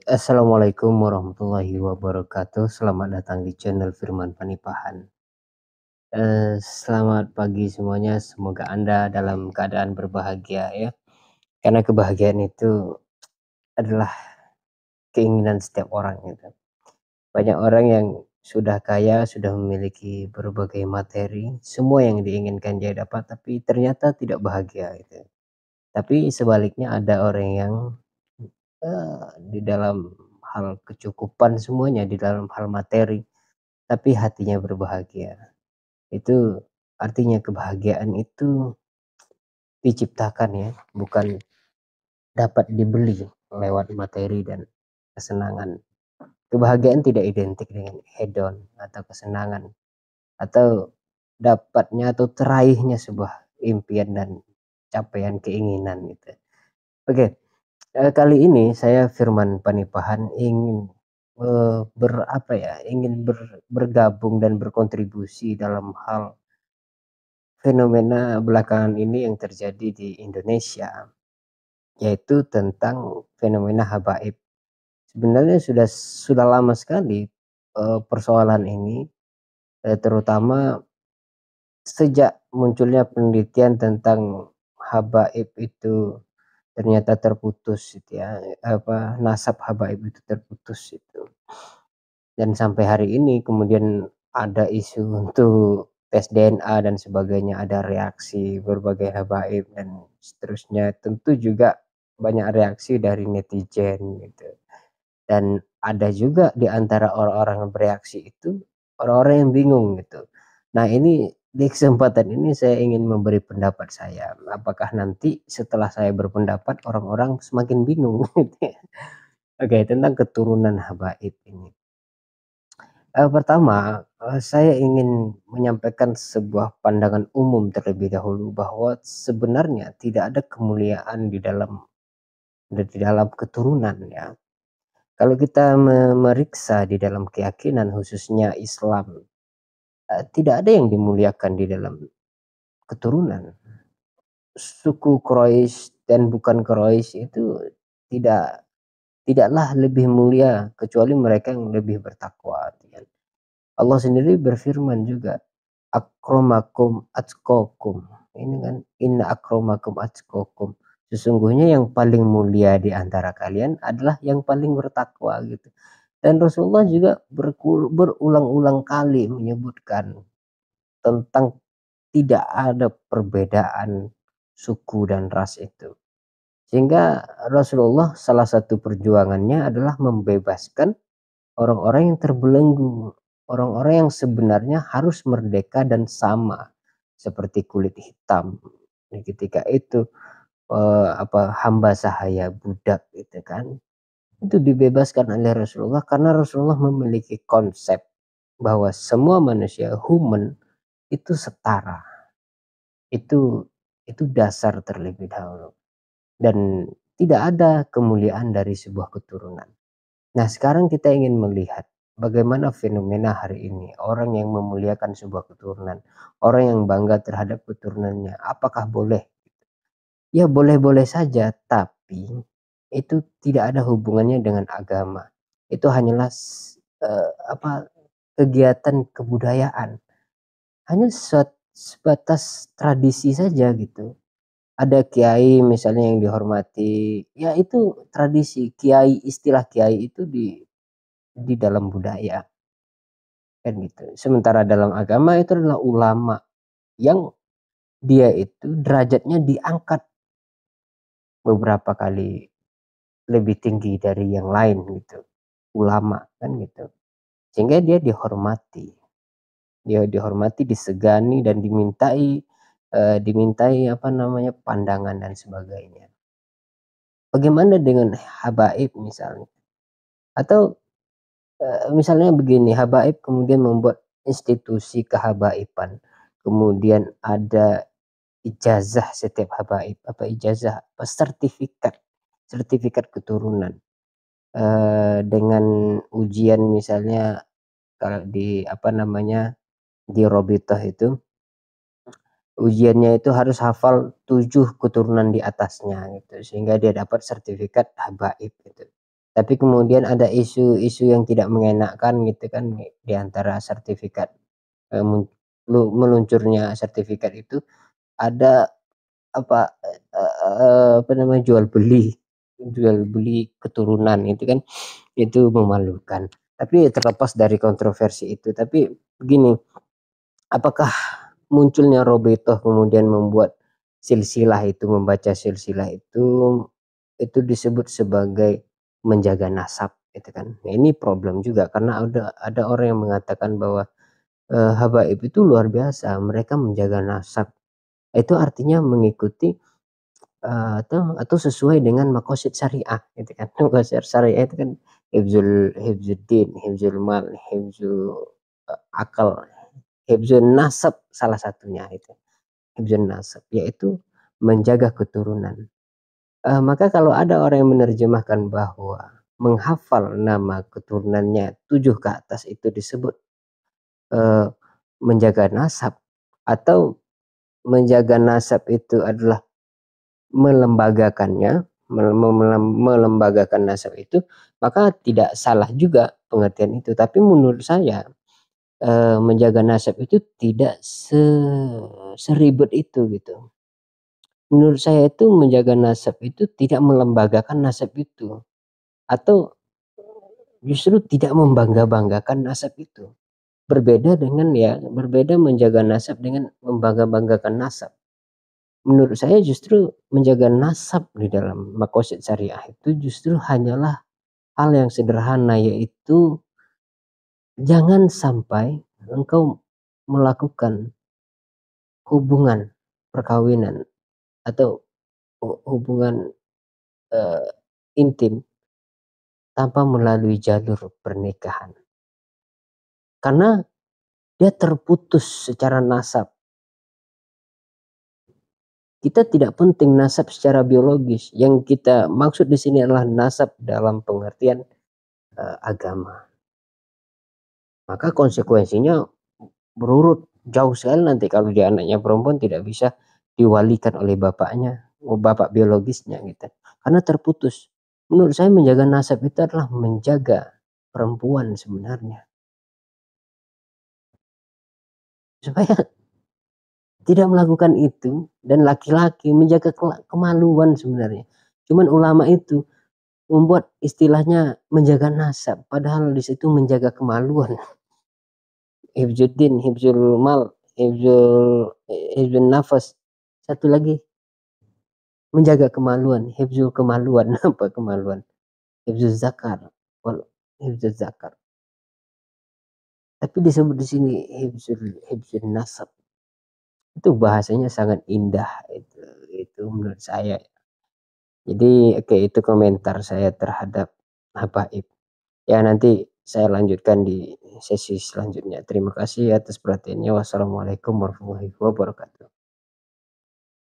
Assalamualaikum warahmatullahi wabarakatuh. Selamat datang di channel Firman Panipahan. Selamat pagi semuanya. Semoga Anda dalam keadaan berbahagia ya. Karena kebahagiaan itu adalah keinginan setiap orang gitu. Banyak orang yang sudah kaya, sudah memiliki berbagai materi, semua yang diinginkan dia dapat, tapi ternyata tidak bahagia gitu. Tapi sebaliknya ada orang yang di dalam hal kecukupan semuanya, di dalam hal materi, tapi hatinya berbahagia. Itu artinya kebahagiaan itu diciptakan ya, bukan dapat dibeli lewat materi dan kesenangan. Kebahagiaan tidak identik dengan hedon atau kesenangan atau dapatnya atau teraihnya sebuah impian dan capaian keinginan gitu. Oke, kali ini saya Firman Panipahan ingin bergabung dan berkontribusi dalam hal fenomena belakangan ini yang terjadi di Indonesia, yaitu tentang fenomena habaib. Sebenarnya sudah lama sekali, persoalan ini, terutama sejak munculnya penelitian tentang habaib itu ternyata terputus gitu ya, nasab habaib itu terputus itu. Dan sampai hari ini kemudian ada isu untuk tes DNA dan sebagainya, ada reaksi berbagai habaib dan seterusnya. Tentu juga banyak reaksi dari netizen gitu. Dan ada juga di antara orang-orang yang bereaksi itu, orang-orang yang bingung gitu. Nah ini di kesempatan ini saya ingin memberi pendapat saya. Apakah nanti setelah saya berpendapat orang-orang semakin bingung gitu ya. Oke, tentang keturunan habaib ini. Pertama, saya ingin menyampaikan sebuah pandangan umum terlebih dahulu bahwa sebenarnya tidak ada kemuliaan di dalam keturunan ya. Kalau kita meriksa di dalam keyakinan khususnya Islam, tidak ada yang dimuliakan di dalam keturunan. Suku Quraisy dan bukan Quraisy itu tidak tidaklah lebih mulia kecuali mereka yang lebih bertakwa, gitu kan. Allah sendiri berfirman juga, "Akramakum atqakum." Ini kan, "Inna akramakum atqakum." Sesungguhnya yang paling mulia di antara kalian adalah yang paling bertakwa gitu. Dan Rasulullah juga berulang-ulang kali menyebutkan tentang tidak ada perbedaan suku dan ras itu. Sehingga Rasulullah salah satu perjuangannya adalah membebaskan orang-orang yang terbelenggu, orang-orang yang sebenarnya harus merdeka dan sama seperti kulit hitam. Ketika itu hamba sahaya budak gitu kan. Itu dibebaskan oleh Rasulullah karena Rasulullah memiliki konsep bahwa semua manusia human itu setara. Itu itu dasar terlebih dahulu dan tidak ada kemuliaan dari sebuah keturunan. Nah, sekarang kita ingin melihat bagaimana fenomena hari ini, orang yang memuliakan sebuah keturunan, orang yang bangga terhadap keturunannya. Apakah boleh? Ya, boleh-boleh saja, tapi itu tidak ada hubungannya dengan agama. Itu hanyalah kegiatan kebudayaan. Hanya sebatas tradisi saja gitu. Ada kiai misalnya yang dihormati, ya itu tradisi. Kiai, istilah kiai itu di dalam budaya, kan gitu. Sementara dalam agama itu adalah ulama yang dia itu derajatnya diangkat beberapa kali lebih tinggi dari yang lain gitu. Ulama kan gitu. Sehingga dia dihormati. Dia dihormati, disegani dan dimintai pandangan dan sebagainya. Bagaimana dengan habaib misalnya? Atau misalnya begini, habaib kemudian membuat institusi kehabaiban. Kemudian ada ijazah setiap habaib, ijazah, sertifikat, sertifikat keturunan, dengan ujian misalnya kalau di Robitoh itu, ujiannya itu harus hafal 7 keturunan di atasnya gitu, sehingga dia dapat sertifikat habaib gitu. Tapi kemudian ada isu-isu yang tidak mengenakkan gitu kan di antara sertifikat, eee, mun meluncurnya sertifikat itu ada apa, apa namanya, jual beli keturunan itu kan, itu memalukan. Tapi terlepas dari kontroversi itu, tapi begini, apakah munculnya Robetoh kemudian membuat silsilah itu, membaca silsilah itu disebut sebagai menjaga nasab gitu kan. Nah ini problem juga karena ada orang yang mengatakan bahwa, habaib itu luar biasa, mereka menjaga nasab. Itu artinya mengikuti, atau sesuai dengan maqasid syariah gitu kan. Maqasid syariah itu kan hifzuddin, hifzul mal, akal, hifzun nasab salah satunya itu, hifzun nasab, yaitu menjaga keturunan. Maka kalau ada orang yang menerjemahkan bahwa menghafal nama keturunannya 7 ke atas itu disebut, eee, menjaga nasab, atau menjaga nasab itu adalah melembagakannya, melembagakan nasab itu, maka tidak salah juga pengertian itu. Tapi menurut saya, menjaga nasab itu tidak seribet itu gitu. Menurut saya itu menjaga nasab itu tidak melembagakan nasab itu, atau justru tidak membangga-banggakan nasab itu. Berbeda menjaga nasab dengan membangga-banggakan nasab. Menurut saya justru menjaga nasab di dalam maqasid syariah itu justru hanyalah hal yang sederhana, yaitu jangan sampai engkau melakukan hubungan perkawinan atau hubungan, eee, intim tanpa melalui jalur pernikahan. Karena dia terputus secara nasab. Kita tidak penting nasab secara biologis, yang kita maksud di sini adalah nasab dalam pengertian, agama. Maka konsekuensinya berurut jauh sekali nanti kalau dia anaknya perempuan tidak bisa diwalikan oleh bapaknya, bapak biologisnya gitu, karena terputus. Menurut saya menjaga nasab itu adalah menjaga perempuan sebenarnya, supaya tidak melakukan itu, dan laki-laki menjaga kemaluan sebenarnya. Cuman ulama itu membuat istilahnya menjaga nasab, padahal di situ menjaga kemaluan. Hifzuddin, hifzul mal, hifzun nafas. Satu lagi, menjaga kemaluan, hifzul kemaluan. Apa kemaluan? Hifzul zakar, wal hifzul zakar. Tapi disebut di sini hifzul nasab. Itu bahasanya sangat indah itu menurut saya. Jadi oke, itu komentar saya terhadap habaib. Ya nanti saya lanjutkan di sesi selanjutnya. Terima kasih atas perhatiannya. Wassalamualaikum warahmatullahi wabarakatuh.